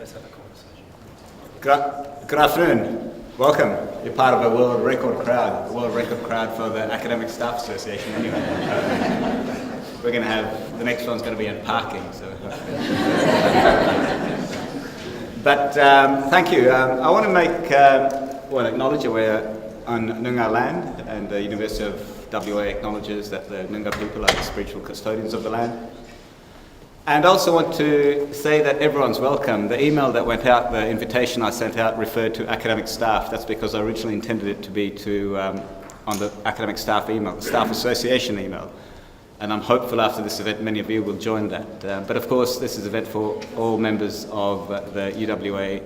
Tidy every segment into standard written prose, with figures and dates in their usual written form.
let's have a conversation. Good afternoon. Welcome. You're part of a world record crowd for the Academic Staff Association anyway. We're going to have, the next one's going to be in parking. So. But thank you. I want to acknowledge that we're on Noongar land, and the University of WA acknowledges that the Noongar people are the spiritual custodians of the land. And also want to say that everyone's welcome. The email that went out, the invitation I sent out, referred to academic staff. That's because I originally intended it to be on the academic staff email, the staff association email. And I'm hopeful after this event many of you will join that. But of course this is an event for all members of the UWA,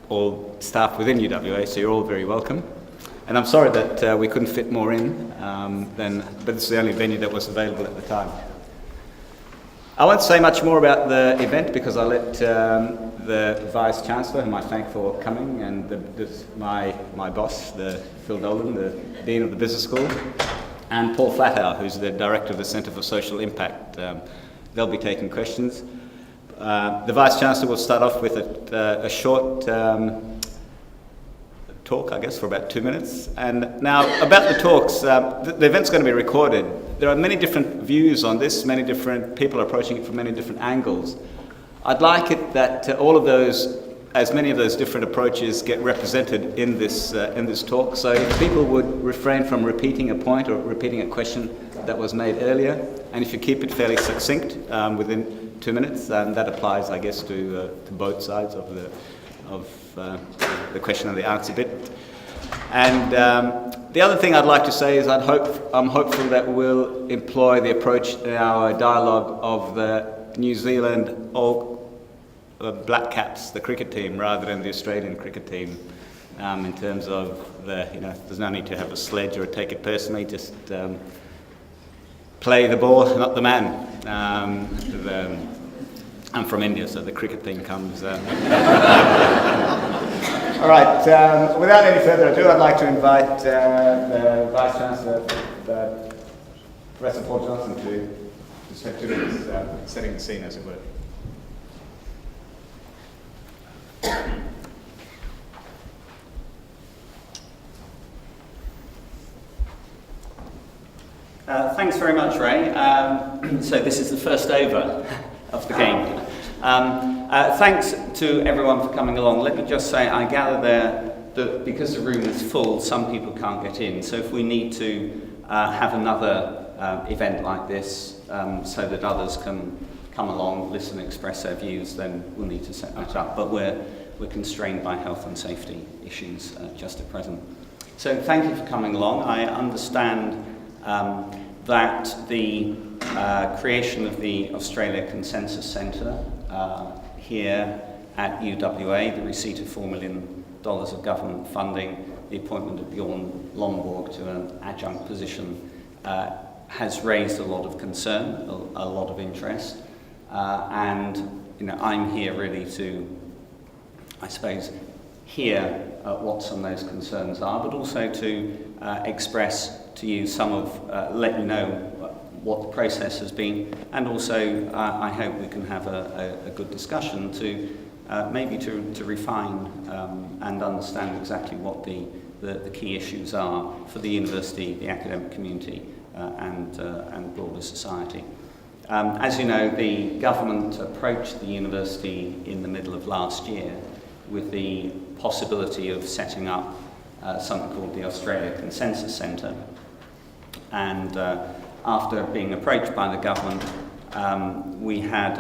all staff within UWA, so you're all very welcome. And I'm sorry that we couldn't fit more in, but this is the only venue that was available at the time. I won't say much more about the event because I'll let the Vice-Chancellor, whom I thank for coming, and my boss, Phil Dolan, the Dean of the Business School, and Paul Flathour, who's the Director of the Centre for Social Impact. They'll be taking questions. The Vice-Chancellor will start off with a short talk, I guess, for about 2 minutes. And now, about the talks, the event's going to be recorded. There are many different views on this, many different people are approaching it from many different angles. I'd like it that as many of those different approaches get represented in this talk. So if people would refrain from repeating a point or repeating a question that was made earlier, and if you keep it fairly succinct within 2 minutes, that applies, I guess, to both sides of the question and the answer bit. And the other thing I'd like to say is I'm hopeful that we'll employ the approach in our dialogue of the New Zealand Black Caps, the cricket team, rather than the Australian cricket team, in terms of there's no need to have a sledge or take it personally, just play the ball, not the man. I'm from India, so the cricket thing comes. All right, without any further ado, I'd like to invite the Vice-Chancellor, Professor Paul Johnson, to spend 2 minutes setting the scene, as it were. Thanks very much, Ray. So this is the first over of the game. Thanks to everyone for coming along. Let me just say, I gather there that because the room is full, some people can't get in. So if we need to have another event like this so that others can come along, listen, express their views, then we'll need to set that up. But we're constrained by health and safety issues just at present. So thank you for coming along. I understand that the creation of the Australia Consensus Centre here at UWA, the receipt of $4 million of government funding, the appointment of Bjorn Lomborg to an adjunct position has raised a lot of concern, a lot of interest, and I'm here really to, I suppose, hear what some of those concerns are, but also to express to you let you know what the process has been, and also I hope we can have a good discussion to maybe to refine and understand exactly what the key issues are for the university, the academic community, and broader society. As you know, the government approached the university in the middle of last year with the possibility of setting up something called the Australia Consensus Centre, and after being approached by the government, we had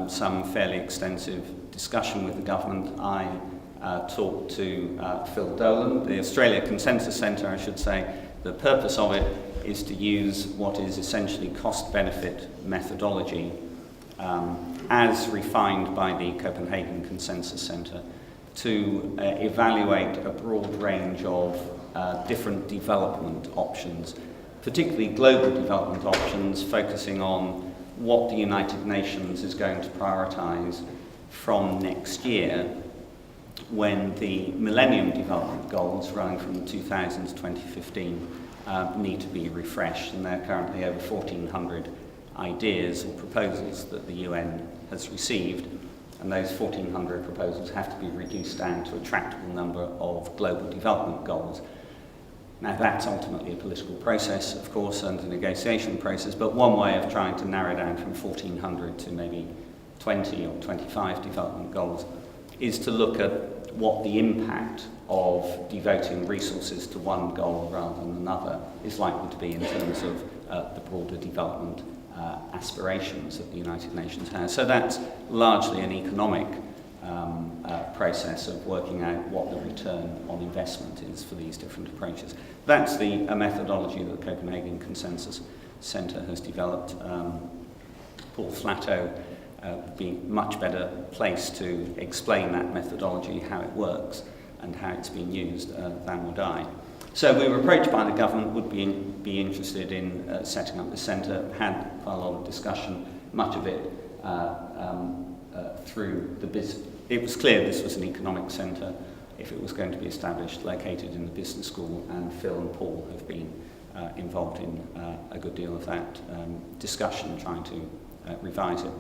some fairly extensive discussion with the government. I talked to Phil Dolan. The Australia Consensus Centre, I should say, the purpose of it is to use what is essentially cost-benefit methodology as refined by the Copenhagen Consensus Centre to evaluate a broad range of different development options, particularly global development options, focusing on what the United Nations is going to prioritise from next year when the Millennium Development Goals, running from 2000 to 2015, need to be refreshed. And there are currently over 1,400 ideas or proposals that the UN has received. and those 1,400 proposals have to be reduced down to a tractable number of global development goals. Now that's ultimately a political process, of course, and a negotiation process, but one way of trying to narrow down from 1,400 to maybe 20 or 25 development goals is to look at what the impact of devoting resources to one goal rather than another is likely to be in terms of the broader development aspirations that the United Nations has. So that's largely an economic process of working out what the return on investment is for these different approaches. That's a methodology that the Copenhagen Consensus Centre has developed. Paul Flatto would be much better placed to explain that methodology, how it works and how it's being used than would I. So we were approached by the government, would be interested in setting up the centre, had quite a lot of discussion, much of it through the business. It was clear this was an economic centre if it was going to be established, located in the business school, and Phil and Paul have been involved in a good deal of that discussion, trying to revise it.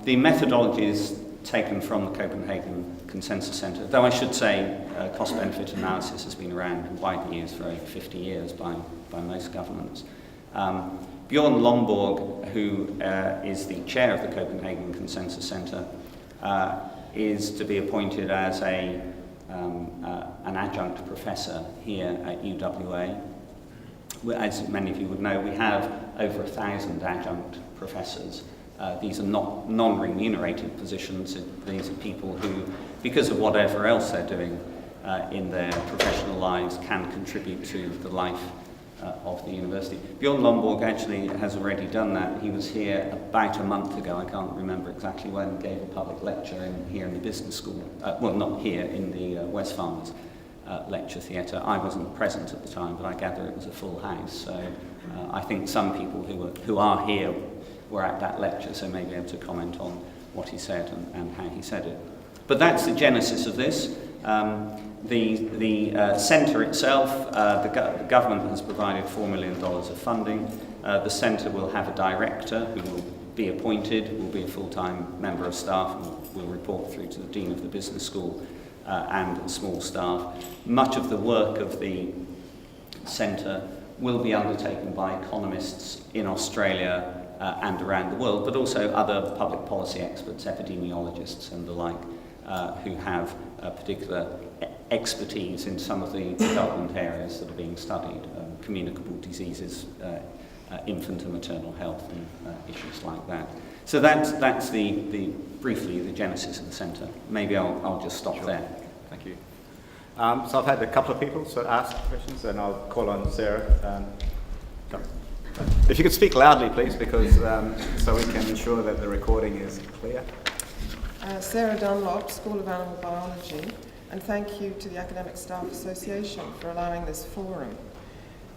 The methodology is taken from the Copenhagen Consensus Centre, though I should say cost-benefit analysis has been around and widely used for over 50 years by most governments. Bjorn Lomborg, who is the chair of the Copenhagen Consensus Centre, is to be appointed as an adjunct professor here at UWA. As many of you would know, we have over 1,000 adjunct professors. These are not non-remunerated positions. These are people who, because of whatever else they're doing in their professional lives, can contribute to the life of the university. Bjorn Lomborg actually has already done that. He was here about a month ago, I can't remember exactly when, gave a public lecture here in the business school. Well, not here, in the Westfarmers lecture theatre. I wasn't present at the time, but I gather it was a full house. So I think some people who are here were at that lecture, so may be able to comment on what he said and how he said it. But that's the genesis of this. The centre itself, the government has provided $4 million of funding. The centre will have a director who will be appointed, will be a full-time member of staff, and will report through to the Dean of the Business School and a small staff. Much of the work of the centre will be undertaken by economists in Australia and around the world, but also other public policy experts, epidemiologists and the like, who have particular expertise in some of the development areas that are being studied, communicable diseases, infant and maternal health and issues like that. So that's briefly the genesis of the centre. Maybe I'll just stop there. Thank you. So I've had a couple of people ask questions, and I'll call on Sarah. If you could speak loudly, please, because so we can ensure that the recording is clear. Sarah Dunlop, School of Animal Biology, and thank you to the Academic Staff Association for allowing this forum.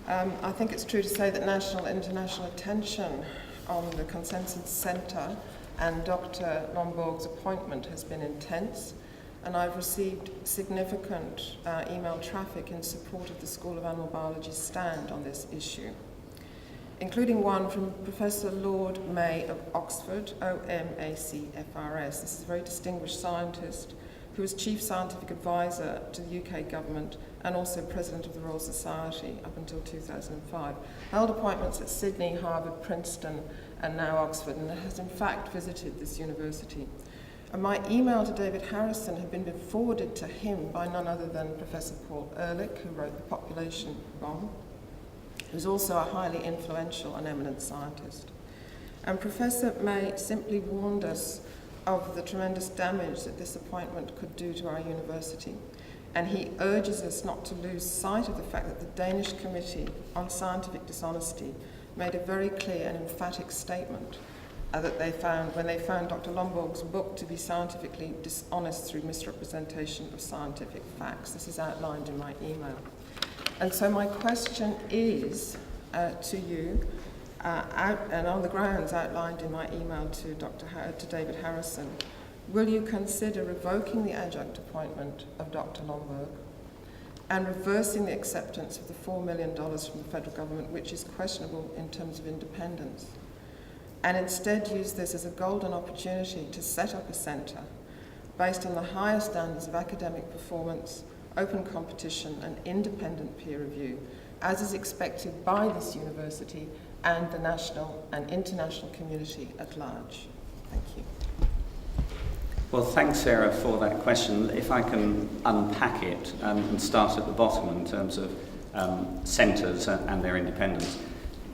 I think it's true to say that national and international attention on the Consensus Centre and Dr. Lomborg's appointment has been intense, and I've received significant email traffic in support of the School of Animal Biology's stand on this issue, including one from Professor Lord May of Oxford, OMACFRS. This is a very distinguished scientist who was Chief Scientific Advisor to the UK government and also President of the Royal Society up until 2005. Held appointments at Sydney, Harvard, Princeton, and now Oxford, and has in fact visited this university. And my email to David Harrison had been forwarded to him by none other than Professor Paul Ehrlich, who wrote The Population Bomb, who's also a highly influential and eminent scientist. And Professor May simply warned us of the tremendous damage that this appointment could do to our university. And he urges us not to lose sight of the fact that the Danish Committee on Scientific Dishonesty made a very clear and emphatic statement that they found when they found Dr. Lomborg's book to be scientifically dishonest through misrepresentation of scientific facts. This is outlined in my email. And so my question is to you, and on the grounds outlined in my email to David Harrison, will you consider revoking the adjunct appointment of Dr. Lomborg and reversing the acceptance of the $4 million from the federal government, which is questionable in terms of independence? and instead use this as a golden opportunity to set up a centre based on the highest standards of academic performance, open competition and independent peer review, as is expected by this university and the national and international community at large. Thank you. Well, thanks, Sarah, for that question. If I can unpack it and start at the bottom in terms of centres and their independence.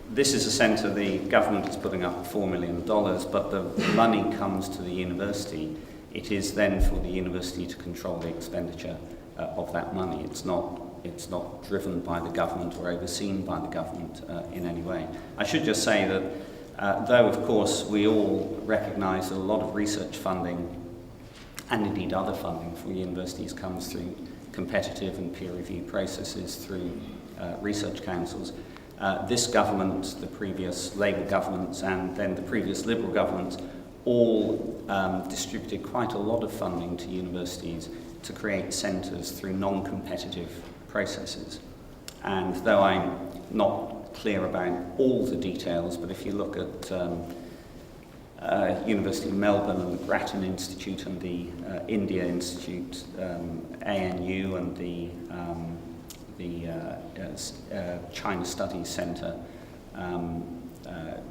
This is a centre the government is putting up $4 million, but the money comes to the university. It is then for the university to control the expenditure of that money. It's not driven by the government or overseen by the government in any way. I should just say that though, of course, we all recognise that a lot of research funding and indeed other funding for universities comes through competitive and peer review processes through research councils. This government, the previous Labour governments and then the previous Liberal governments all distributed quite a lot of funding to universities to create centres through non-competitive processes. And though I'm not clear about all the details, but if you look at University of Melbourne and the Grattan Institute and the India Institute, ANU and the China Studies Centre,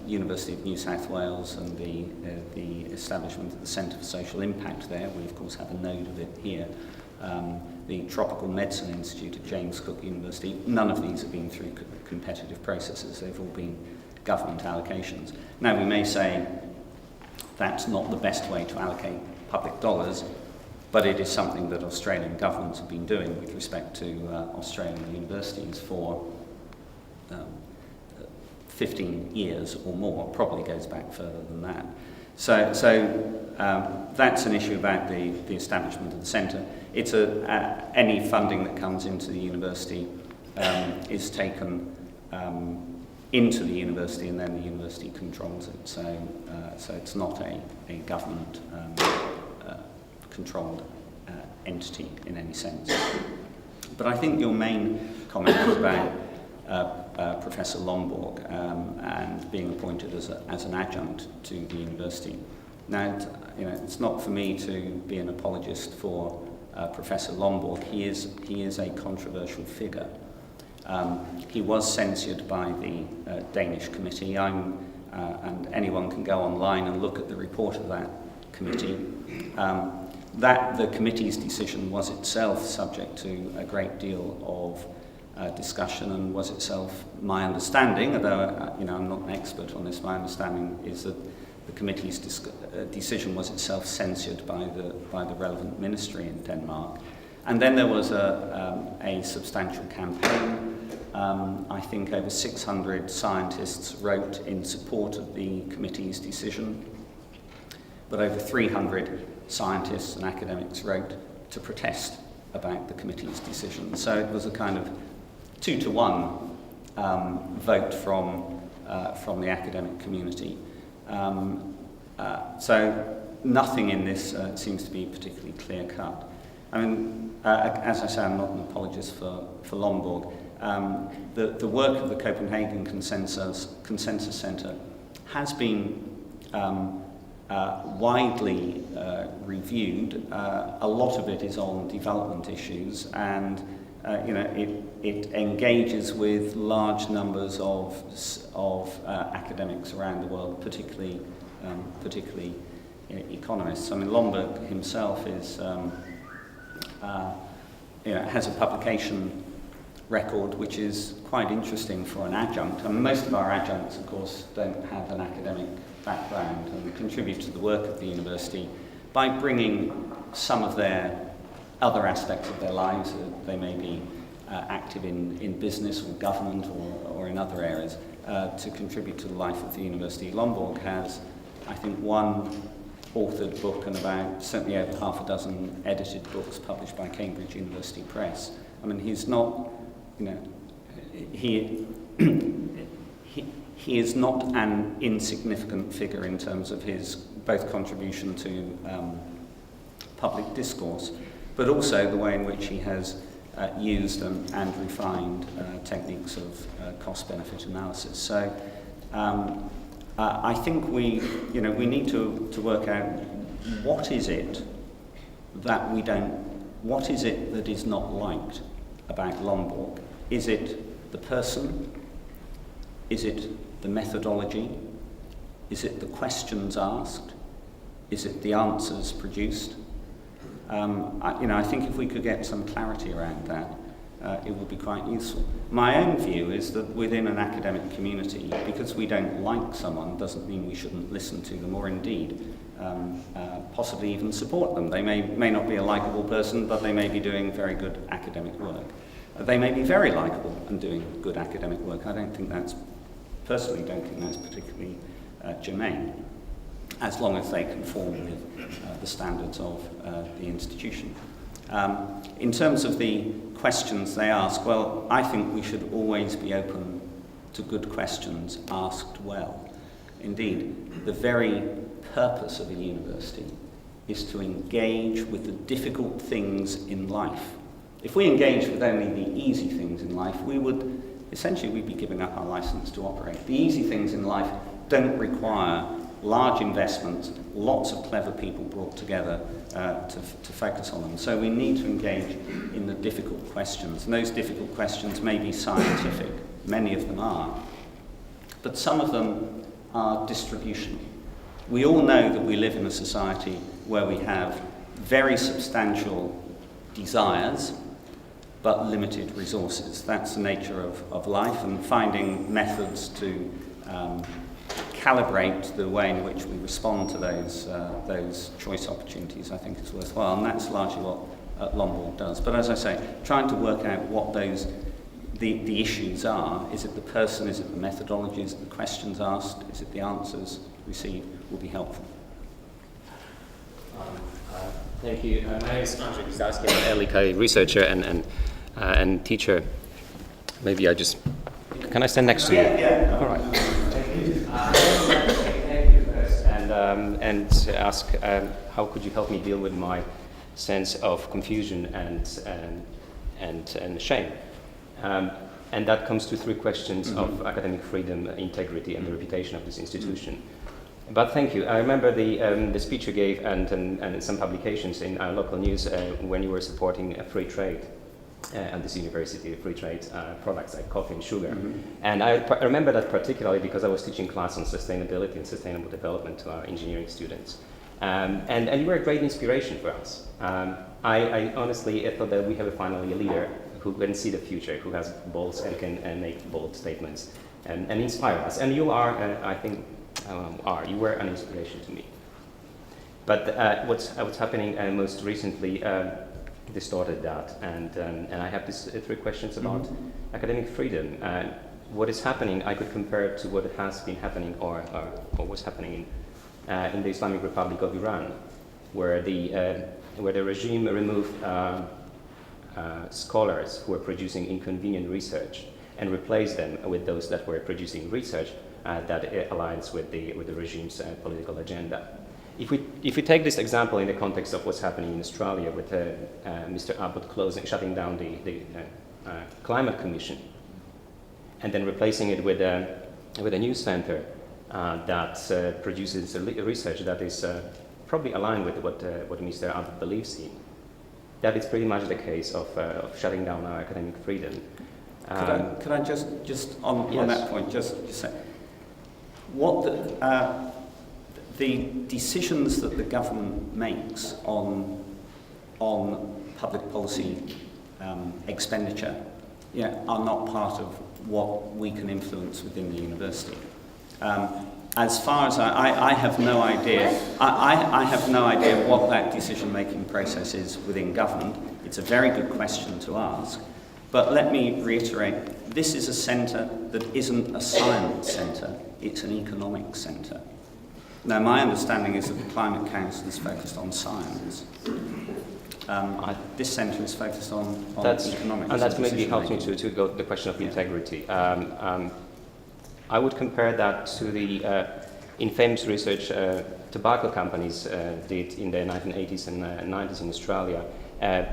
University of New South Wales and the establishment of the Centre for Social Impact there, we of course have a node of it here, the Tropical Medicine Institute at James Cook University, none of these have been through competitive processes, they've all been government allocations. Now we may say that's not the best way to allocate public dollars, but it is something that Australian governments have been doing with respect to Australian universities for 15 years or more, probably goes back further than that. So that's an issue about the establishment of the centre. It's any funding that comes into the university is taken into the university and then the university controls it. So it's not a government controlled entity in any sense. But I think your main comment was about Professor Lomborg and being appointed as an adjunct to the university. Now, it's not for me to be an apologist for Professor Lomborg. He is a controversial figure. He was censured by the Danish committee, and anyone can go online and look at the report of that committee. That the committee's decision was itself subject to a great deal of discussion and was itself, my understanding, although I'm not an expert on this, my understanding is that the committee's decision was itself censured by the relevant ministry in Denmark. And then there was a substantial campaign. I think over 600 scientists wrote in support of the committee's decision, but over 300 scientists and academics wrote to protest about the committee's decision. So it was a kind of 2-to-1 vote from the academic community. So nothing in this seems to be particularly clear-cut. I mean, as I say, I'm not an apologist for Lomborg. The work of the Copenhagen Consensus Centre has been widely reviewed. A lot of it is on development issues, and it engages with large numbers of academics around the world, particularly economists. I mean, Lomborg himself is has a publication record which is quite interesting for an adjunct. I mean, most of our adjuncts, of course, don't have an academic background and contribute to the work of the university by bringing some of their other aspects of their lives. They may be active in business or government or in other areas to contribute to the life of the university. Lomborg has, I think, one authored book and about certainly over half a dozen edited books published by Cambridge University Press. I mean, he's not, he is not an insignificant figure in terms of his both contribution to public discourse, but also the way in which he has used and refined techniques of cost-benefit analysis. So I think we need to work out what is it that we don't, what is it that is not liked about Lomborg? Is it the person? Is it the methodology? Is it the questions asked? Is it the answers produced? I think if we could get some clarity around that, it would be quite useful. My own view is that within an academic community, because we don't like someone doesn't mean we shouldn't listen to them, or indeed possibly even support them. They may not be a likeable person, but they may be doing very good academic work. They may be very likeable and doing good academic work. I personally don't think that's particularly germane, as long as they conform with the standards of the institution. In terms of the questions they ask, well, I think we should always be open to good questions asked well. Indeed, the very purpose of a university is to engage with the difficult things in life. If we engage with only the easy things in life, we'd be giving up our license to operate. The easy things in life don't require large investments, lots of clever people brought together to focus on them. So we need to engage in the difficult questions. And those difficult questions may be scientific, many of them are, but some of them are distributional. We all know that we live in a society where we have very substantial desires, but limited resources. That's the nature of life, and finding methods to calibrate the way in which we respond to those choice opportunities, I think, is worthwhile, and that's largely what Lomborg does. But as I say, trying to work out what the issues are, is it the person, is it the methodology, is it the questions asked, is it the answers received, will be helpful. Thank you. My name is Andrzej Gwizdowski. I'm an early career researcher and teacher. Maybe can I stand next to you? Yeah. All right. Thank you first, and ask how could you help me deal with my sense of confusion and shame. And that comes to three questions of academic freedom, integrity, and the reputation of this institution. But thank you. I remember the speech you gave and some publications in our local news when you were supporting free trade at this university, free trade products like coffee and sugar. And I remember that particularly because I was teaching class on sustainability and sustainable development to our engineering students. And you were a great inspiration for us. I honestly thought that we have finally a leader who can see the future, who has balls and can make bold statements and inspire us. And you are, I think, you were an inspiration to me. But what's happening most recently distorted that, and I have these three questions about academic freedom. What is happening, I could compare to what has been happening or was happening in the Islamic Republic of Iran, where the regime removed scholars who were producing inconvenient research and replaced them with those that were producing research that aligns with the regime's political agenda. If we take this example in the context of what's happening in Australia with Mr. Abbott shutting down the Climate Commission, and then replacing it with a news center that produces research that is probably aligned with what Mr. Abbott believes in, that is pretty much the case of shutting down our academic freedom. Could I just on Yes. that point just say what the decisions that the government makes on public policy expenditure are not part of what we can influence within the university. As far as I have no idea, I have no idea what that decision-making process is within government. It's a very good question to ask, but let me reiterate, this is a centre that isn't a science centre, it's an economic centre. Now, my understanding is that the Climate Council is focused on science. This centre is focused on economics. And that maybe helps me to go to the question of integrity. I would compare that to the infamous research tobacco companies did in the 1980s and 90s in Australia,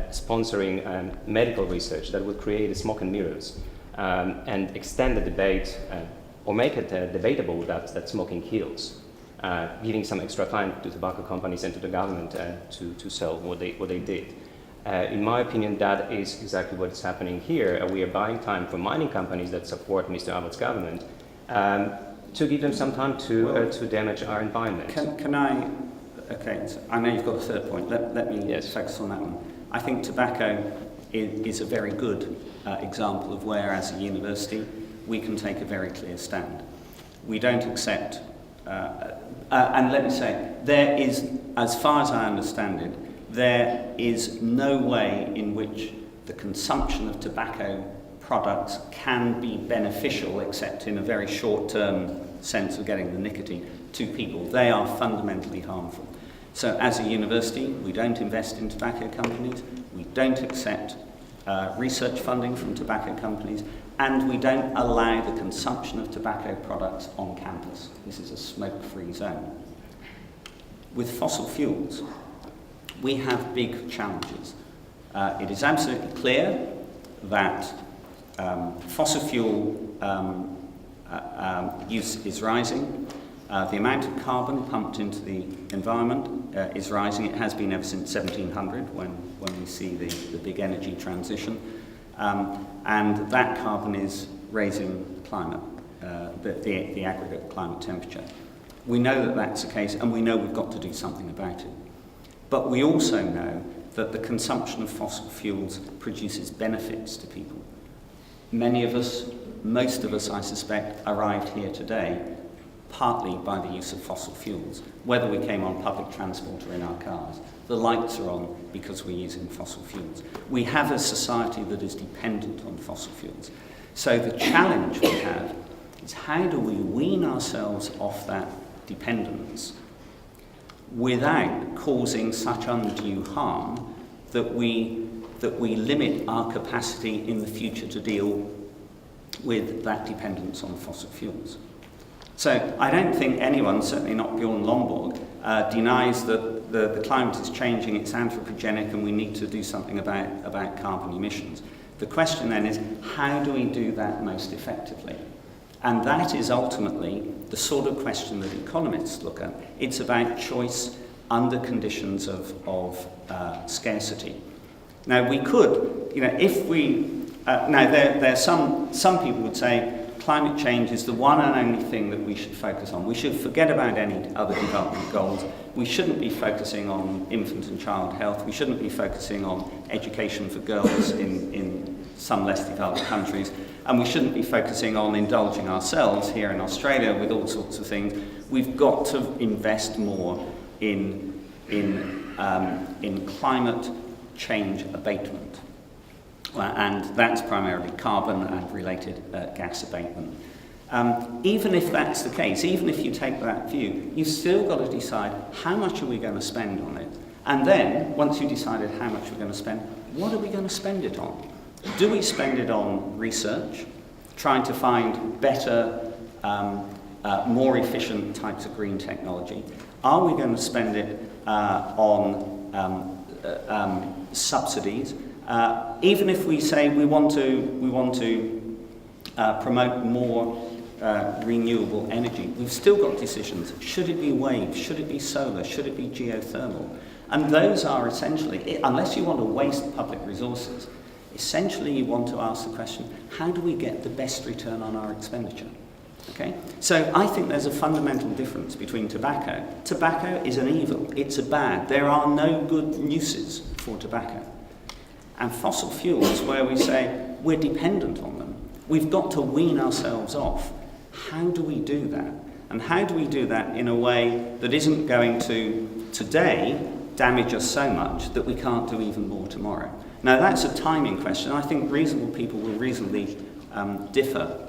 sponsoring medical research that would create smoke and mirrors and extend the debate or make it debatable that smoking kills, giving some extra time to tobacco companies and to the government to sell what they did. In my opinion, that is exactly what's happening here. We are buying time from mining companies that support Mr. Abbott's government to give them some time to damage our environment. Can I? Okay, so I know you've got a third point. Let me focus on that one. I think tobacco is a very good example of where, as a university, we can take a very clear stand. We don't accept, and let me say, there is, as far as I understand it, there is no way in which the consumption of tobacco products can be beneficial, except in a very short-term sense of getting the nicotine, to people. They are fundamentally harmful. So as a university, we don't invest in tobacco companies, we don't accept research funding from tobacco companies, and we don't allow the consumption of tobacco products on campus. This is a smoke-free zone. With fossil fuels, we have big challenges. It is absolutely clear that fossil fuel use is rising. The amount of carbon pumped into the environment is rising. It has been ever since 1700 when we see the big energy transition. And that carbon is raising climate, the aggregate climate temperature. We know that that's the case, and we know we've got to do something about it. But we also know that the consumption of fossil fuels produces benefits to people. Many of us, most of us, I suspect, arrived here today partly by the use of fossil fuels, whether we came on public transport or in our cars. The lights are on because we're using fossil fuels. We have a society that is dependent on fossil fuels. So the challenge we have is how do we wean ourselves off that dependence without causing such undue harm that we limit our capacity in the future to deal with that dependence on fossil fuels. So I don't think anyone, certainly not Bjorn Lomborg, denies that the climate is changing, it's anthropogenic, and we need to do something about carbon emissions. The question then is, how do we do that most effectively? And that is ultimately the sort of question that economists look at. It's about choice under conditions of scarcity. Now we could, if we, now there's some people would say climate change is the one and only thing that we should focus on. We should forget about any other development goals. We shouldn't be focusing on infant and child health. We shouldn't be focusing on education for girls in some less developed countries. And we shouldn't be focusing on indulging ourselves here in Australia with all sorts of things. We've got to invest more in climate change abatement. And that's primarily carbon and related gas abatement. Even if that's the case, even if you take that view, you've still got to decide how much are we going to spend on it. And then, once you've decided how much we're going to spend, what are we going to spend it on? Do we spend it on research, trying to find better, more efficient types of green technology? Are we going to spend it on subsidies? Even if we say we want to promote more renewable energy, we've still got decisions. Should it be waves? Should it be solar? Should it be geothermal? And those are essentially, unless you want to waste public resources, essentially you want to ask the question, how do we get the best return on our expenditure? Okay? So I think there's a fundamental difference between tobacco. Tobacco is an evil. It's a bad. There are no good uses for tobacco. And fossil fuels, where we say we're dependent on them, we've got to wean ourselves off. How do we do that? And how do we do that in a way that isn't going to, today, damage us so much that we can't do even more tomorrow? Now, that's a timing question. I think reasonable people will reasonably differ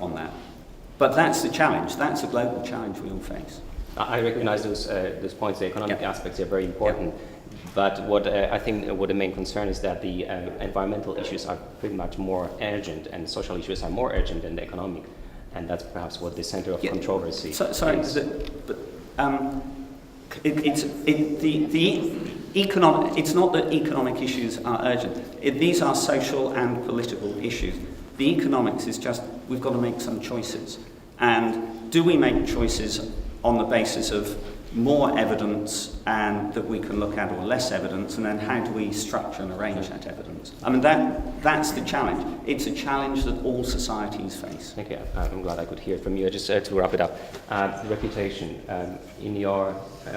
on that. But that's the challenge. That's a global challenge we all face. I recognize those points. The economic aspects are very important. But what I think what the main concern is that the environmental issues are pretty much more urgent, and social issues are more urgent than the economic, and that's perhaps what the center of controversy is. It's not that economic issues are urgent. These are social and political issues. The economics is just, we've got to make some choices. And do we make choices on the basis of more evidence and that we can look at, or less evidence, and then how do we structure and arrange that evidence? I mean, that's the challenge. It's a challenge that all societies face. Thank you. I'm glad I could hear from you. Just to wrap it up, reputation. In your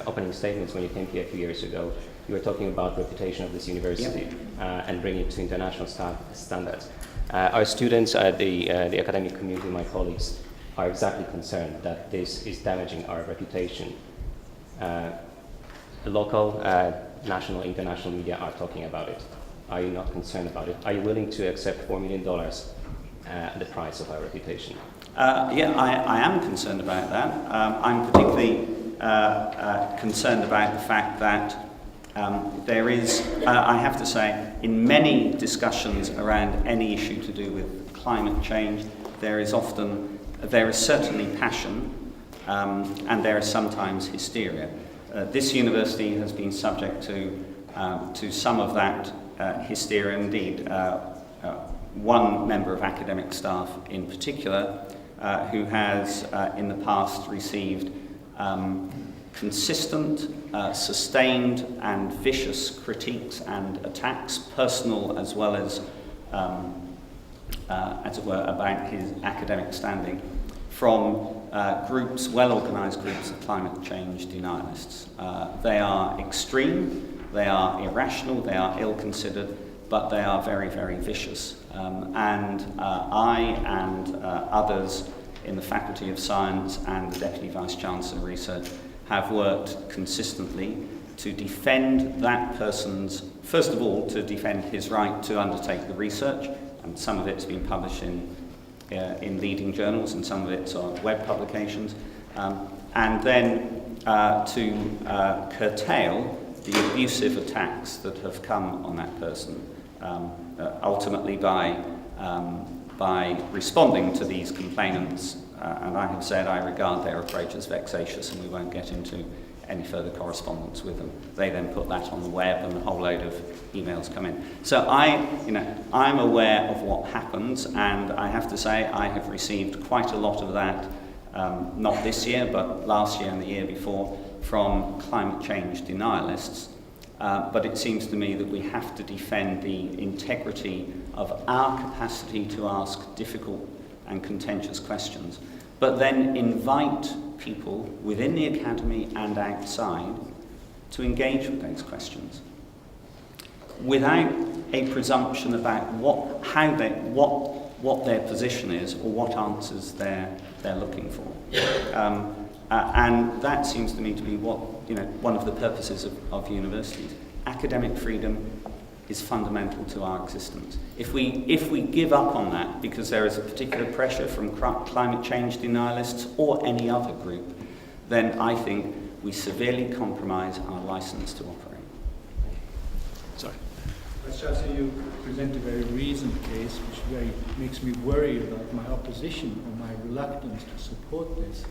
opening statements when you came here a few years ago, you were talking about the reputation of this university and bringing it to international standards. Our students, the academic community, my colleagues, are exactly concerned that this is damaging our reputation. Local, national, international media are talking about it. Are you not concerned about it? Are you willing to accept $4 million the price of our reputation? Yeah, I am concerned about that. I'm particularly concerned about the fact that there is, I have to say, in many discussions around any issue to do with climate change, there is certainly passion, and there is sometimes hysteria. This university has been subject to some of that hysteria. Indeed, one member of academic staff in particular, who has in the past received consistent, sustained and vicious critiques and attacks, personal as well as it were, about his academic standing, from groups, well-organised groups of climate change denialists. They are extreme, they are irrational, they are ill-considered, but they are very, very vicious. And I and others in the Faculty of Science and the Deputy Vice-Chancellor of Research have worked consistently to defend that person's, first of all, to defend his right to undertake the research, and some of it's been published in leading journals, and some of it's on web publications, and then to curtail the abusive attacks that have come on that person, ultimately by responding to these complainants. And I have said I regard their approach as vexatious, and we won't get into any further correspondence with them. They then put that on the web, and a whole load of emails come in. So I'm aware of what happens, and I have to say I have received quite a lot of that, not this year, but last year and the year before, from climate change denialists. But it seems to me that we have to defend the integrity of our capacity to ask difficult and contentious questions, but then invite people within the academy and outside to engage with those questions without a presumption about what their position is or what answers they're looking for. And that seems to me to be one of the purposes of universities. Academic freedom is fundamental to our existence. If we give up on that because there is a particular pressure from climate change denialists or any other group, then I think we severely compromise our license to operate. Sorry. Chelsea, you present a very reasoned case, which makes me worry about my opposition or my reluctance to support this.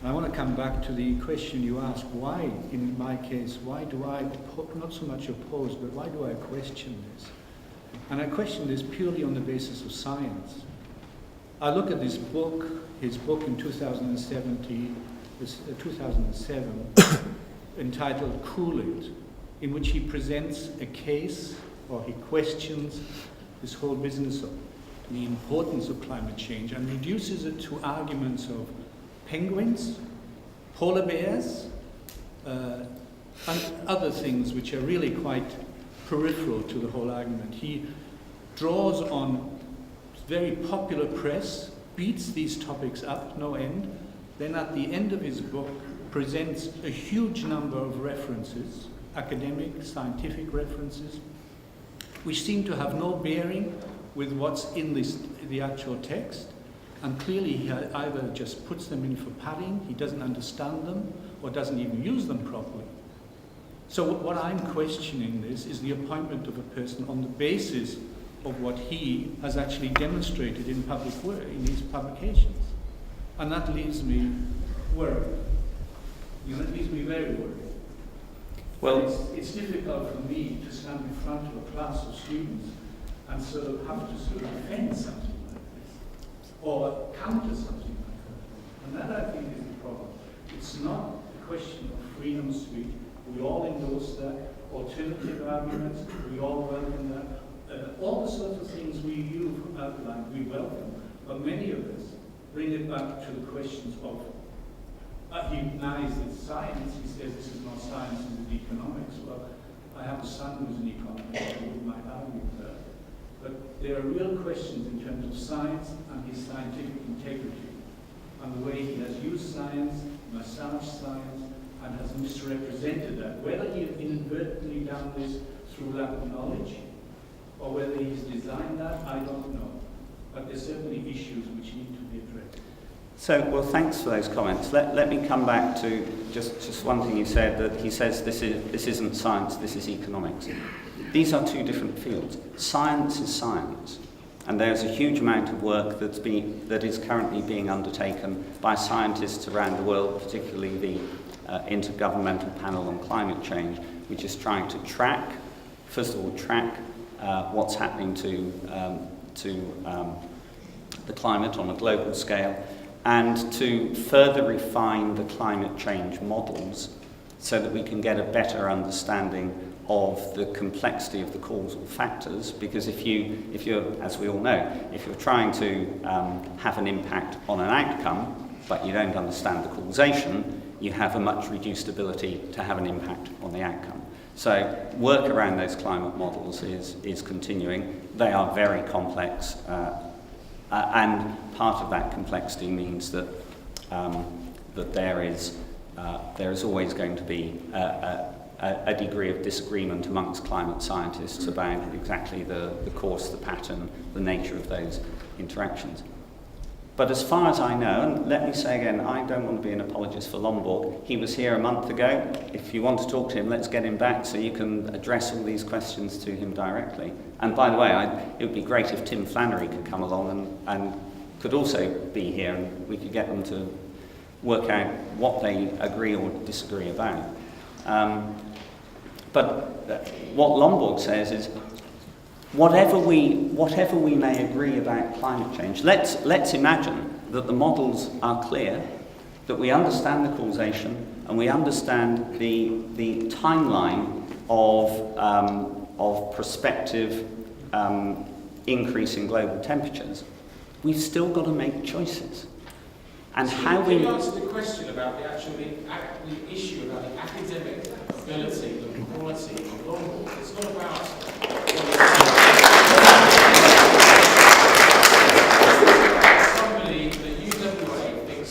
I want to come back to the question you asked, why, in my case, why do I not so much oppose, but why do I question this? And I question this purely on the basis of science. I look at his book in 2007, entitled Cool It, in which he presents a case, or he questions this whole business of the importance of climate change and reduces it to arguments of penguins, polar bears, and other things which are really quite peripheral to the whole argument. He draws on very popular press, beats these topics up no end, then at the end of his book presents a huge number of references, academic, scientific references, which seem to have no bearing with what's in the actual text. And clearly he either just puts them in for padding, he doesn't understand them, or doesn't even use them properly. So what I'm questioning this is the appointment of a person on the basis of what he has actually demonstrated in these publications. And that leaves me worried. That leaves me very worried. Well, it's difficult for me to stand in front of a class of students and sort of have to sort of defend something like or counter something like that. And that, I think, is the problem. It's not a question of freedom of speech. We all endorse that. Alternative arguments, we all welcome that. All the sorts of things you outlined, we welcome. But many of us bring it back to the questions of, he denies it's science, he says this is not science, this is economics. Well, I have a son who's an economist, who might argue with that. But there are real questions in terms of science and his scientific integrity, and the way he has used science, massaged science, and has misrepresented that. Whether he inadvertently done this through lack of knowledge, or whether he's designed that, I don't know. But there's certainly issues which need to be addressed. So, well, thanks for those comments. Let me come back to just one thing you said, that he says this isn't science, this is economics. These are two different fields. Science is science, and there's a huge amount of work that is currently being undertaken by scientists around the world, particularly the Intergovernmental Panel on Climate Change, which is trying to track what's happening to the climate on a global scale, and to further refine the climate change models so that we can get a better understanding of the complexity of the causal factors. Because if you're, as we all know, if you're trying to have an impact on an outcome, but you don't understand the causation, you have a much reduced ability to have an impact on the outcome. So work around those climate models is continuing. They are very complex, and part of that complexity means that there is always going to be a degree of disagreement amongst climate scientists about exactly the course, the pattern, the nature of those interactions. But as far as I know, and let me say again, I don't want to be an apologist for Lomborg. He was here a month ago. If you want to talk to him, let's get him back so you can address all these questions to him directly. And by the way, it would be great if Tim Flannery could come along and could also be here, and we could get them to work out what they agree or disagree about. But what Lomborg says is, whatever we may agree about climate change, let's imagine that the models are clear, that we understand the causation and we understand the timeline of prospective increase in global temperatures. We've still got to make choices. And so how we answer the question about the issue about the academic ability, the quality of Lomborg. It's not about somebody that UWA thinks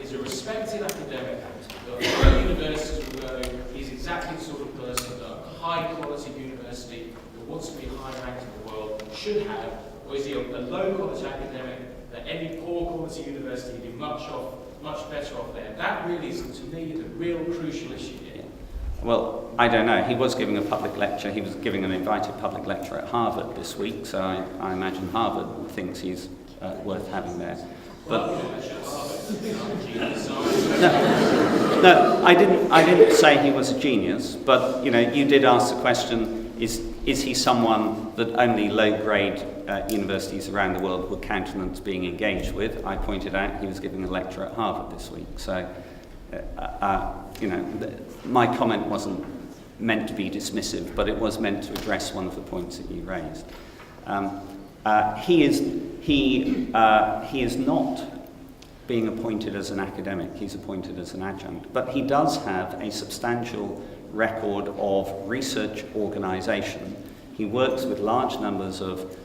is a respected academic, that all universities will go, he's exactly the sort of person that a high quality university that wants to be high ranked in the world should have, or is he a low quality academic that any poor quality university would be much better off there? That really is, to me, the real crucial issue here. Well, I don't know. He was giving a public lecture. He was giving an invited public lecture at Harvard this week, so I imagine Harvard thinks he's worth having there. But no, I didn't say he was a genius. But you did ask the question: Is he someone that only low-grade universities around the world would countenance being engaged with? I pointed out he was giving a lecture at Harvard this week. So, my comment wasn't meant to be dismissive, but it was meant to address one of the points that you raised. He is not being appointed as an academic. He's appointed as an adjunct, but he does have a substantial record of research organisation. He works with large numbers of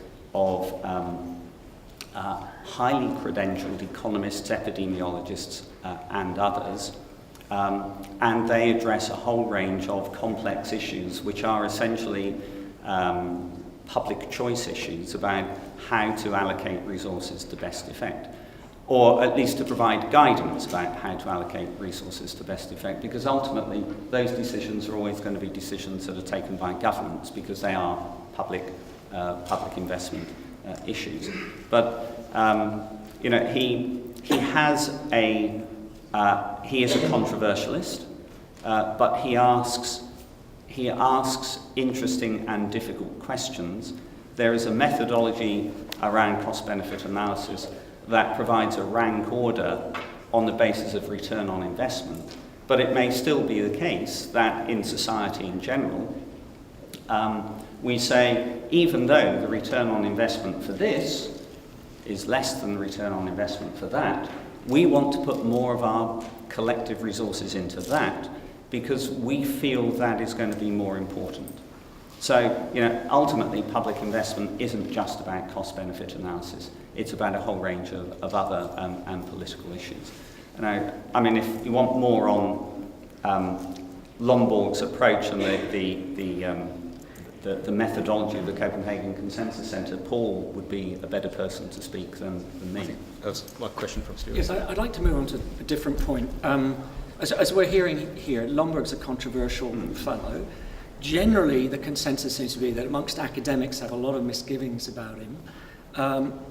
highly credentialed economists, epidemiologists, and others, and they address a whole range of complex issues, which are essentially public choice issues about how to allocate resources to best effect, or at least to provide guidance about how to allocate resources to best effect, because ultimately those decisions are always going to be decisions that are taken by governments because they are public investment issues. But he is a controversialist, but he asks interesting and difficult questions. There is a methodology around cost-benefit analysis that provides a rank order on the basis of return on investment. But it may still be the case that in society in general, we say, even though the return on investment for this is less than the return on investment for that, we want to put more of our collective resources into that because we feel that is going to be more important. So, ultimately, public investment isn't just about cost-benefit analysis. It's about a whole range of other and political issues. And I mean, if you want more on Lomborg's approach and the methodology of the Copenhagen Consensus Centre, Paul would be a better person to speak than me. That's my question from Stuart. Yes, I'd like to move on to a different point. As we're hearing here, Lomborg's a controversial fellow. Generally, the consensus seems to be that amongst academics have a lot of misgivings about him,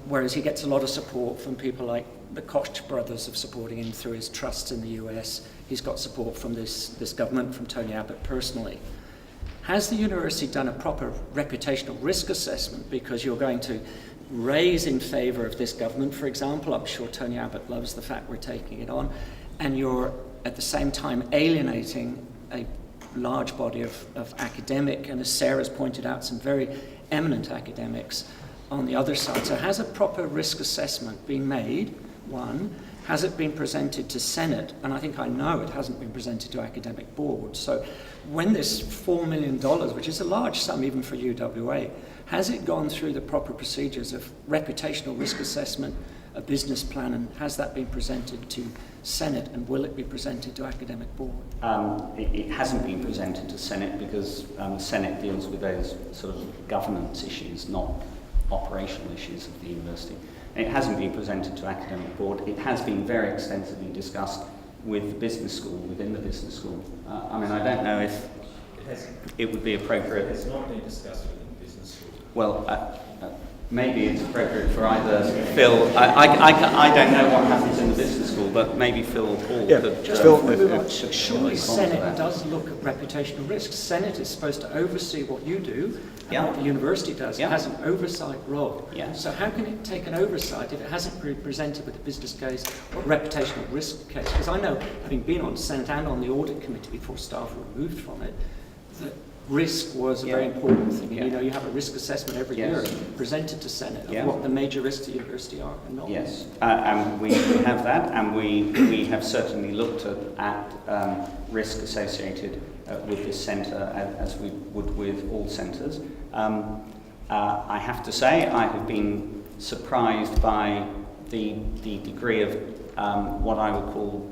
whereas he gets a lot of support from people like the Koch brothers of supporting him through his trusts in the US. He's got support from this government, from Tony Abbott personally. Has the university done a proper reputational risk assessment? Because you're going to raise in favour of this government, for example. I'm sure Tony Abbott loves the fact we're taking it on. And you're at the same time alienating a large body of academic, and as Sarah's pointed out, some very eminent academics on the other side. So has a proper risk assessment been made? One, has it been presented to Senate? And I know it hasn't been presented to academic boards. So when this $4 million, which is a large sum even for UWA, has it gone through the proper procedures of reputational risk assessment, a business plan, and has that been presented to Senate, and will it be presented to academic board? It hasn't been presented to Senate because Senate deals with those sort of governance issues, not operational issues of the university. It hasn't been presented to academic board. It has been very extensively discussed with the business school, within the business school. I don't know if it would be appropriate. It's not been discussed within the business school. Well, maybe it's appropriate for either Phil. I don't know what happens in the business school, but maybe Phil or Paul could. Just Phil, before we move on, surely Senate does look at reputational risks. Senate is supposed to oversee what you do, and what the university does. It has an oversight role. Yeah. So how can it take an oversight if it hasn't been presented with a business case or reputational risk case? Because I know, having been on Senate and on the audit committee before staff were removed from it, that risk was a very important thing. Yeah. You have a risk assessment every year presented to Senate of what the major risks to the university are and not. Yes, and we have that, and we have certainly looked at risk associated with this centre as we would with all centres. I have to say I have been surprised by the degree of what I would call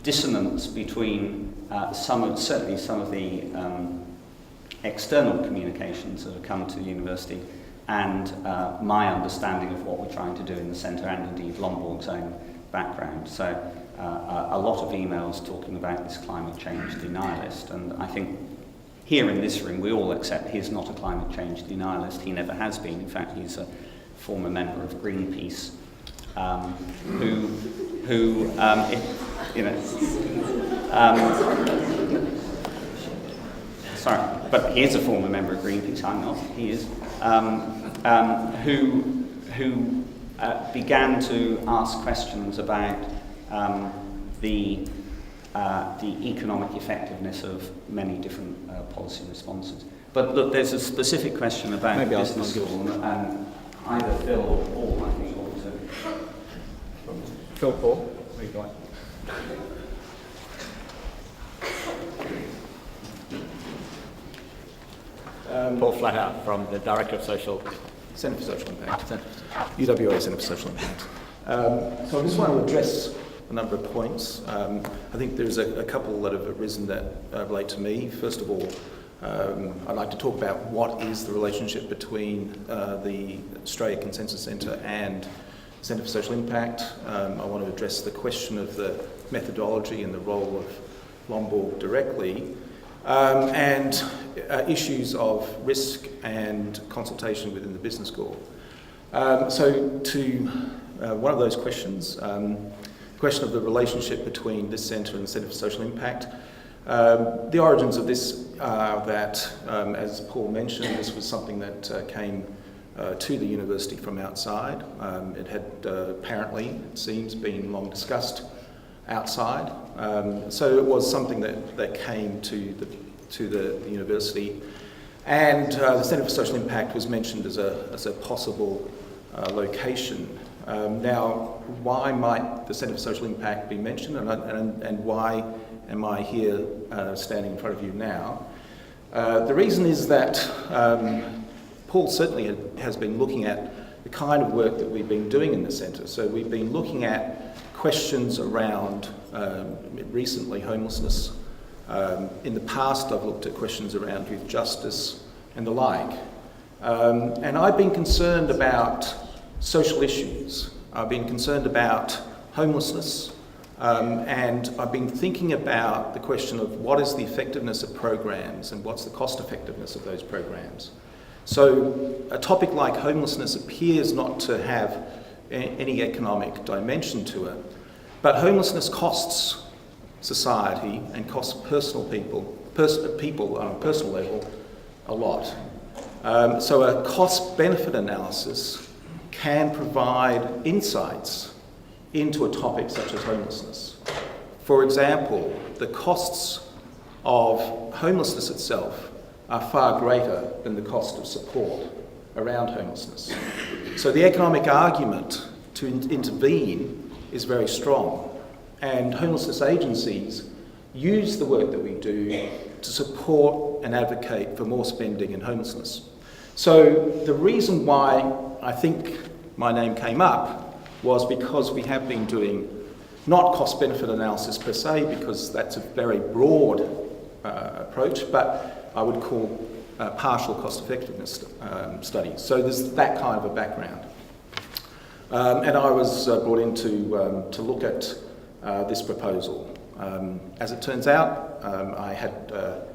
dissonance between certainly some of the external communications that have come to the university and my understanding of what we're trying to do in the centre, and indeed Lomborg's own background. So a lot of emails talking about this climate change denialist, and I think here in this room we all accept he's not a climate change denialist. He never has been. In fact, he's a former member of Greenpeace sorry, but he is a former member of Greenpeace. I'm not. He is. Who began to ask questions about the economic effectiveness of many different policy responses. But look, there's a specific question about business school, and either Phil or Paul, I think, ought to. Phil, Paul, what are you going? Paul Flatout from the Director of Centre for Social Impact, UWA Centre for Social Impact. So I just want to address a number of points. I think there's a couple that have arisen that relate to me. First of all, I'd like to talk about what is the relationship between the Australia Consensus Centre and Centre for Social Impact. I want to address the question of the methodology and the role of Lomborg directly, and issues of risk and consultation within the business school. So to one of those questions, the question of the relationship between this centre and the Centre for Social Impact. The origins of this are that, as Paul mentioned, this was something that came to the university from outside. It had apparently, it seems, been long discussed outside. So it was something that came to the university. And the Centre for Social Impact was mentioned as a possible location. Now, why might the Centre for Social Impact be mentioned, and why am I here standing in front of you now? The reason is that Paul certainly has been looking at the kind of work that we've been doing in the centre. So we've been looking at questions around, recently, homelessness. In the past, I've looked at questions around youth justice and the like. And I've been concerned about social issues. I've been concerned about homelessness, and I've been thinking about the question of what is the effectiveness of programs and what's the cost effectiveness of those programs. So a topic like homelessness appears not to have any economic dimension to it, but homelessness costs society and costs people on a personal level a lot. So a cost-benefit analysis can provide insights into a topic such as homelessness. For example, the costs of homelessness itself are far greater than the cost of support around homelessness. So the economic argument to intervene is very strong, and homelessness agencies use the work that we do to support and advocate for more spending in homelessness. So the reason why I think my name came up was because we have been doing not cost-benefit analysis per se, because that's a very broad approach, but I would call partial cost-effectiveness studies. So there's that kind of a background. And I was brought in to look at this proposal. As it turns out, I had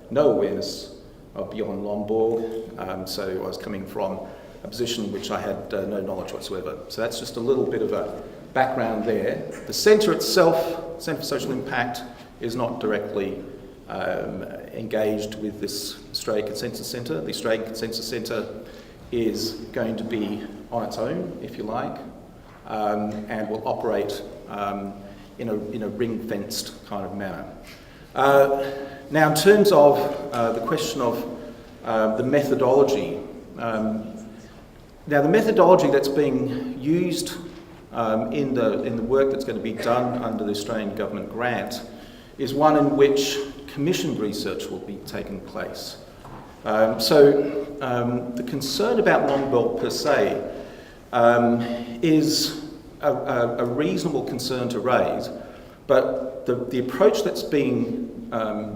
no awareness of Bjorn Lomborg, so I was coming from a position in which I had no knowledge whatsoever. So that's just a little bit of a background there. The centre itself, Centre for Social Impact, is not directly engaged with this Australian Consensus Centre. The Australian Consensus Centre is going to be on its own, if you like, and will operate in a ring-fenced kind of manner. Now, in terms of the question of the methodology, now the methodology that's being used in the work that's going to be done under the Australian Government grant is one in which commissioned research will be taking place. So the concern about Lomborg per se is a reasonable concern to raise, but the approach that's being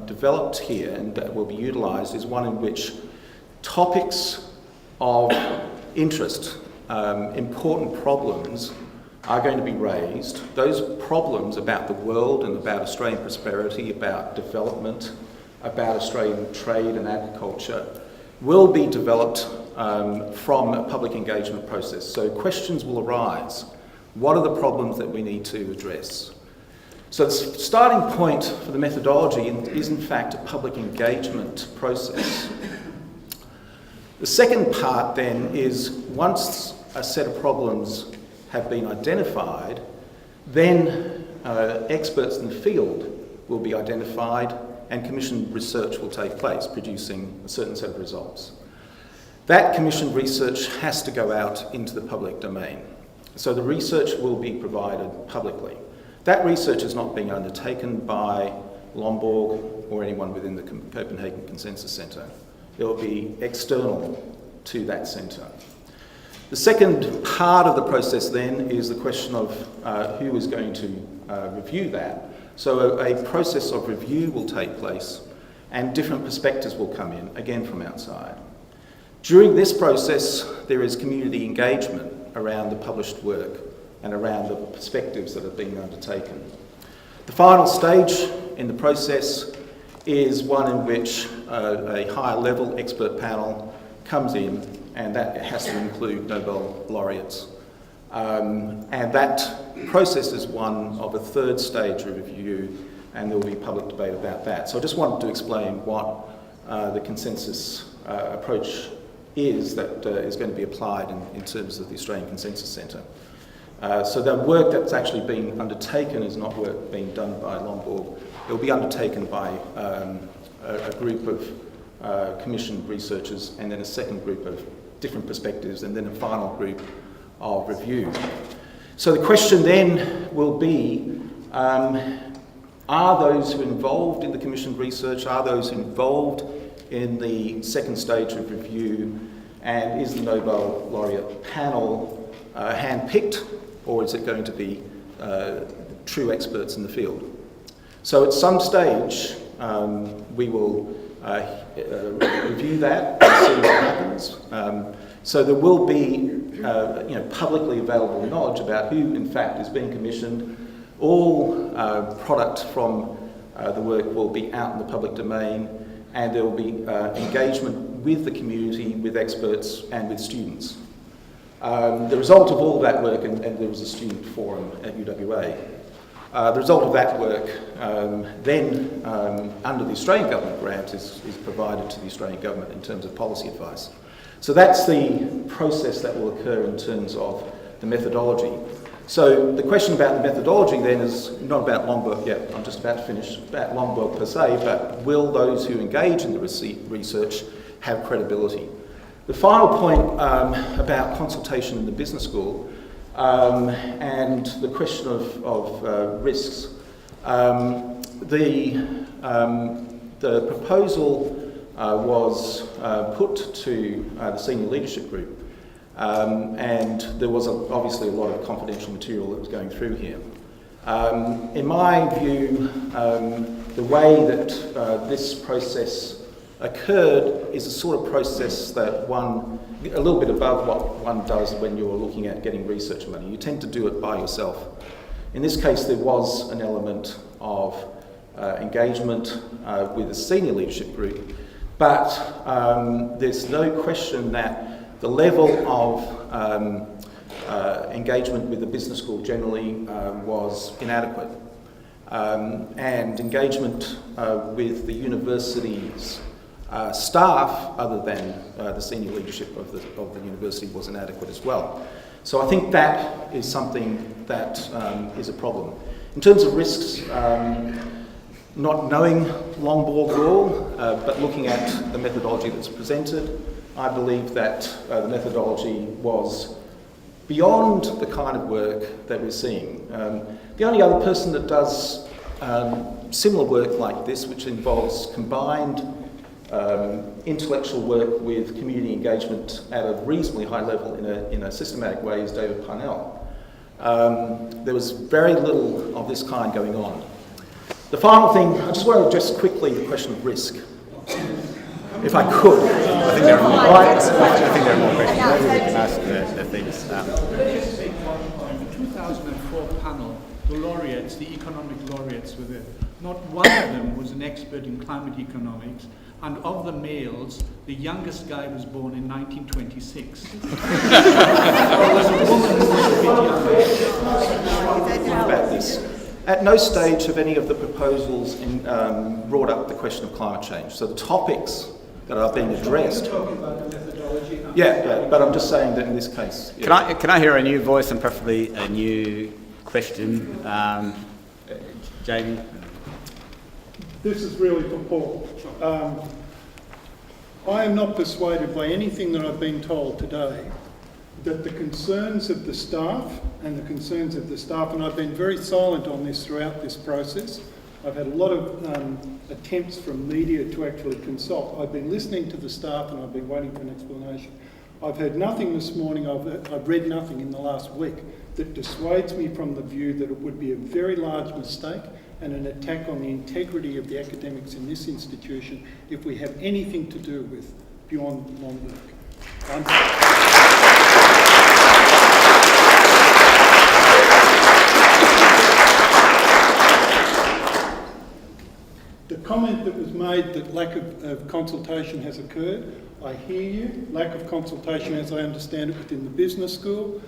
developed here and that will be utilised is one in which topics of interest, important problems, are going to be raised. Those problems about the world and about Australian prosperity, about development, about Australian trade and agriculture will be developed from a public engagement process. So questions will arise. What are the problems that we need to address? So the starting point for the methodology is in fact a public engagement process. The second part then is once a set of problems have been identified, then experts in the field will be identified and commissioned research will take place, producing a certain set of results. That commissioned research has to go out into the public domain. So the research will be provided publicly. That research is not being undertaken by Lomborg or anyone within the Copenhagen Consensus Centre. It will be external to that centre. The second part of the process then is the question of who is going to review that. So a process of review will take place and different perspectives will come in, again from outside. During this process, there is community engagement around the published work and around the perspectives that have been undertaken. The final stage in the process is one in which a higher level expert panel comes in, and that has to include Nobel laureates. And that process is one of a third stage review, and there will be public debate about that. So I just wanted to explain what the consensus approach is that is going to be applied in terms of the Australian Consensus Centre. So the work that's actually being undertaken is not work being done by Lomborg. It will be undertaken by a group of commissioned researchers, and then a second group of different perspectives, and then a final group of review. So the question then will be, are those who are involved in the commissioned research, are those involved in the second stage of review, and is the Nobel laureate panel hand-picked, or is it going to be true experts in the field? So at some stage, we will review that and see what happens. So there will be publicly available knowledge about who in fact is being commissioned. All product from the work will be out in the public domain, and there will be engagement with the community, with experts and with students. The result of all that work, and there was a student forum at UWA, the result of that work then, under the Australian Government grant, is provided to the Australian Government in terms of policy advice. So that's the process that will occur in terms of the methodology. So the question about the methodology then is not about Lomborg yet, I'm just about to finish, about Lomborg per se, but will those who engage in the research have credibility? The final point about consultation in the business school and the question of risks. The proposal was put to the senior leadership group, and there was obviously a lot of confidential material that was going through here. In my view, the way that this process occurred is a sort of process that a little bit above what one does when you're looking at getting research money. You tend to do it by yourself. In this case, there was an element of engagement with the senior leadership group, but there's no question that the level of engagement with the business school generally was inadequate. And engagement with the university's staff, other than the senior leadership of the university, was inadequate as well. So I think that is something that is a problem. In terms of risks, not knowing Lomborg at all, but looking at the methodology that's presented, I believe that the methodology was beyond the kind of work that we're seeing. The only other person that does similar work like this, which involves combined intellectual work with community engagement at a reasonably high level in a systematic way, is David Parnell. There was very little of this kind going on. The final thing, I just want to address quickly the question of risk, if I could. I think there are more, I think there are more questions. Maybe we can ask the things. The 2004 panel, the laureates, the economic laureates were there. Not one of them was an expert in climate economics, and of the males, the youngest guy was born in 1926. There was a woman who was a bit younger. About this. At no stage have any of the proposals brought up the question of climate change. So the topics that are being addressed. Talking about the methodology. Yeah, but I'm just saying that in this case. Yeah. Can I hear a new voice and preferably a new question? Jamie? This is really for Paul. I am not persuaded by anything that I've been told today that the concerns of the staff, and I've been very silent on this throughout this process. I've had a lot of attempts from media to actually consult. I've been listening to the staff and I've been waiting for an explanation. I've heard nothing this morning, I've read nothing in the last week that dissuades me from the view that it would be a very large mistake and an attack on the integrity of the academics in this institution if we have anything to do with Bjorn Lomborg. The comment that was made that lack of consultation has occurred, I hear you. Lack of consultation, as I understand it, within the business school.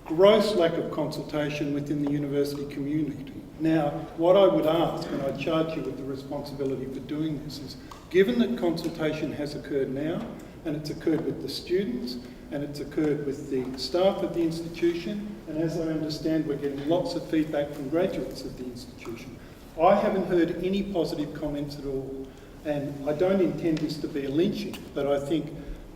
Gross lack of consultation within the university community. Now, what I would ask, and I charge you with the responsibility for doing this, is given that consultation has occurred now, and it's occurred with the students, and it's occurred with the staff of the institution, and as I understand, we're getting lots of feedback from graduates of the institution. I haven't heard any positive comments at all, and I don't intend this to be a lynching, but I think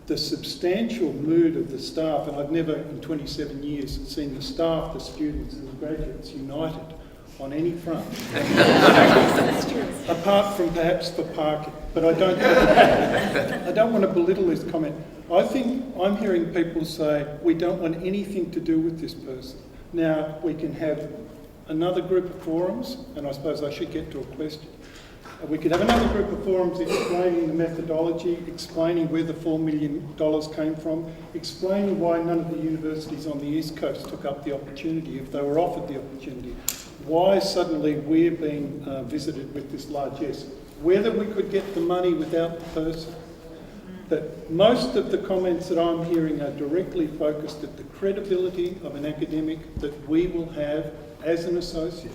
the substantial mood of the staff, and I've never in 27 years seen the staff, the students and the graduates united on any front, apart from perhaps for parking. But I don't want to belittle this comment. I think I'm hearing people say, we don't want anything to do with this person. Now, we can have another group of forums, and I suppose I should get to a question. We could have another group of forums explaining the methodology, explaining where the $4 million came from, explaining why none of the universities on the East Coast took up the opportunity if they were offered the opportunity, why suddenly we're being visited with this largesse, whether we could get the money without the person. But most of the comments that I'm hearing are directly focused at the credibility of an academic that we will have as an associate.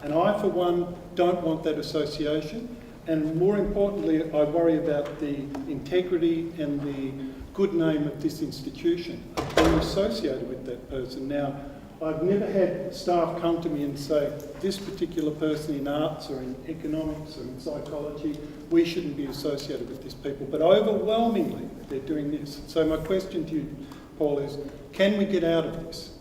And I, for one, don't want that association. And more importantly, I worry about the integrity and the good name of this institution of being associated with that person. Now, I've never had staff come to me and say, this particular person in arts or in economics or in psychology, we shouldn't be associated with these people. But overwhelmingly, they're doing this. So my question to you, Paul, is can we get out of this?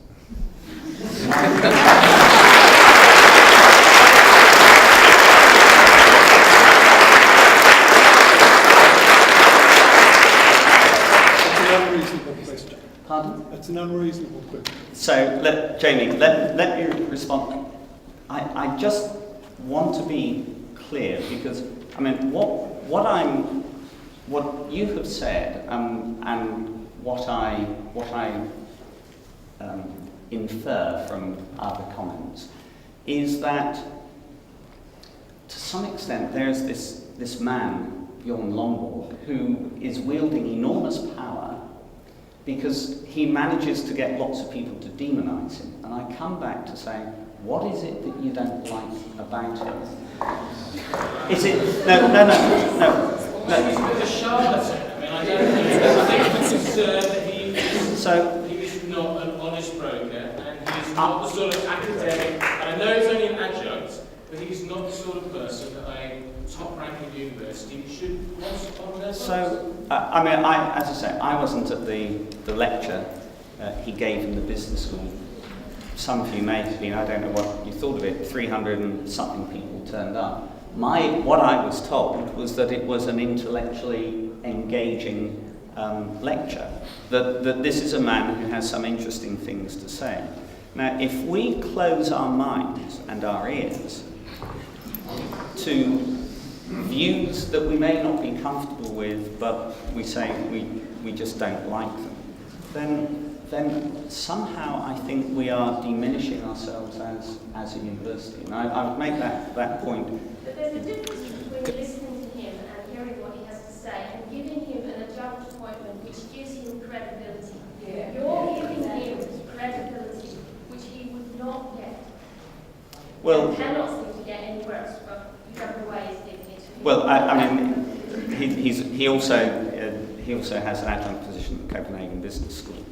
Pardon? It's an unreasonable question. So, Jamie, let me respond. I just want to be clear because, I mean, what you have said and what I infer from other comments is that to some extent there's this man, Bjorn Lomborg, who is wielding enormous power because he manages to get lots of people to demonise him. And I come back to saying, what is it that you don't like about him? Is it... No. He's a bit of a charlatan. I mean, I think it's concerned that he is not an honest broker, and he's not the sort of academic, and I know he's only an adjunct, but he's not the sort of person that a top-ranking university should want on their So, I mean, as I say, I wasn't at the lecture he gave in the business school. Some of you may have been, I don't know what you thought of it, 300 and something people turned up. What I was told was that it was an intellectually engaging lecture, that this is a man who has some interesting things to say. Now, if we close our minds and our ears to views that we may not be comfortable with, but we say we just don't like them, then somehow I think we are diminishing ourselves as a university. And I would make that point. But there's a difference between listening to him and hearing what he has to say and giving him an adjunct appointment which gives him credibility. Yeah. You're giving him credibility which he would not get. Well, and cannot seem to get anywhere else, but UWA is giving it to him. Well, I mean, he also has an adjunct position at Copenhagen Business School,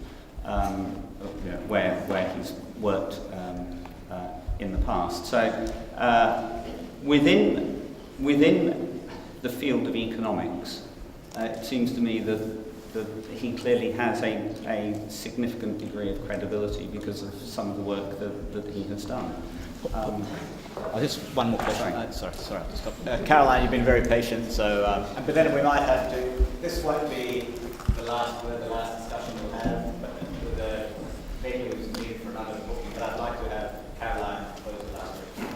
where he's worked in the past. So within the field of economics, it seems to me that he clearly has a significant degree of credibility because of some of the work that he has done. Just one more question. Sorry to stop. Caroline, you've been very patient, so but then we might have to. This won't be the last discussion we'll have, but with the venue is needed for another booking. But I'd like to have Caroline close the last question.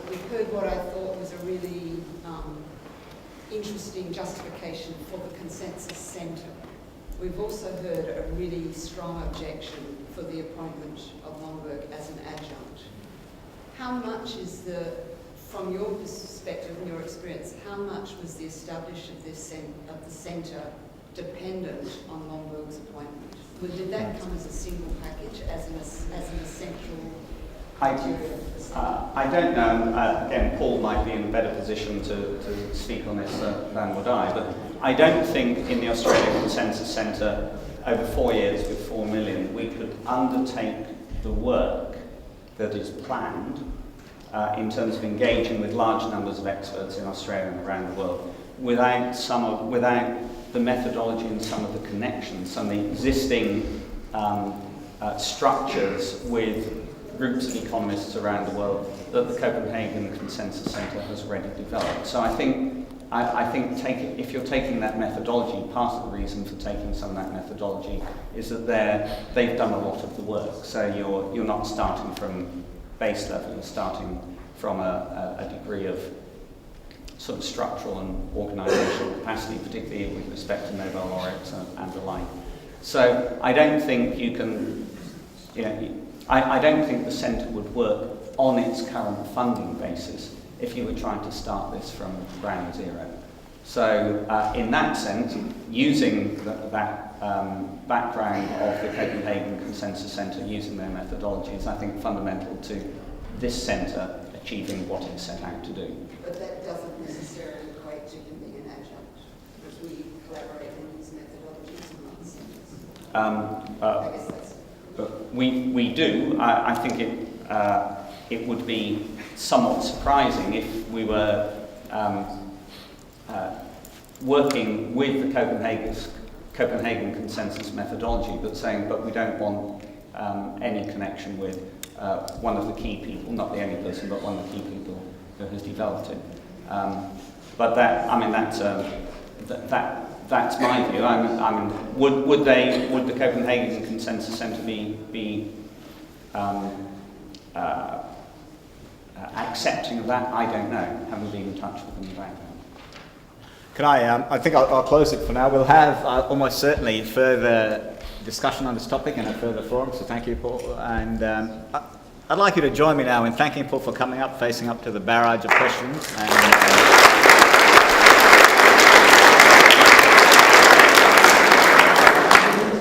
We heard what I thought was a really interesting justification for the Consensus Centre. We've also heard a really strong objection for the appointment of Lomborg as an adjunct. How much is from your perspective and your experience, how much was the establishment of the centre dependent on Lomborg's appointment? Did that come as a single package, as an essential I don't know. Again, Paul might be in a better position to speak on this than would I, but I don't think in the Australian Consensus Centre, over 4 years with 4 million, we could undertake the work that is planned in terms of engaging with large numbers of experts in Australia and around the world without the methodology and some of the connections, some of the existing structures with groups of economists around the world that the Copenhagen Consensus Centre has already developed. So I think if you're taking that methodology, part of the reason for taking some of that methodology is that they've done a lot of the work. So you're not starting from base level, you're starting from a degree of sort of structural and organisational capacity, particularly with respect to Nobel laureates and the like. So I don't think you can, I don't think the centre would work on its current funding basis if you were trying to start this from ground zero. So in that sense, using that background of the Copenhagen Consensus Centre, using their methodologies, I think fundamental to this centre achieving what it set out to do. But that doesn't necessarily equate to him being an adjunct, because we collaborate on these methodologies amongst centres. I guess that's... We do. I think it would be somewhat surprising if we were working with the Copenhagen Consensus methodology, but we don't want any connection with one of the key people, not the only person, but one of the key people who has developed it. But that's my view. Would the Copenhagen Consensus Centre be accepting of that? I don't know. Haven't been in touch with them about that. Can I think I'll close it for now. We'll have almost certainly further discussion on this topic in a further forum, so thank you, Paul. And I'd like you to join me now in thanking Paul for coming up, facing up to the barrage of questions. And,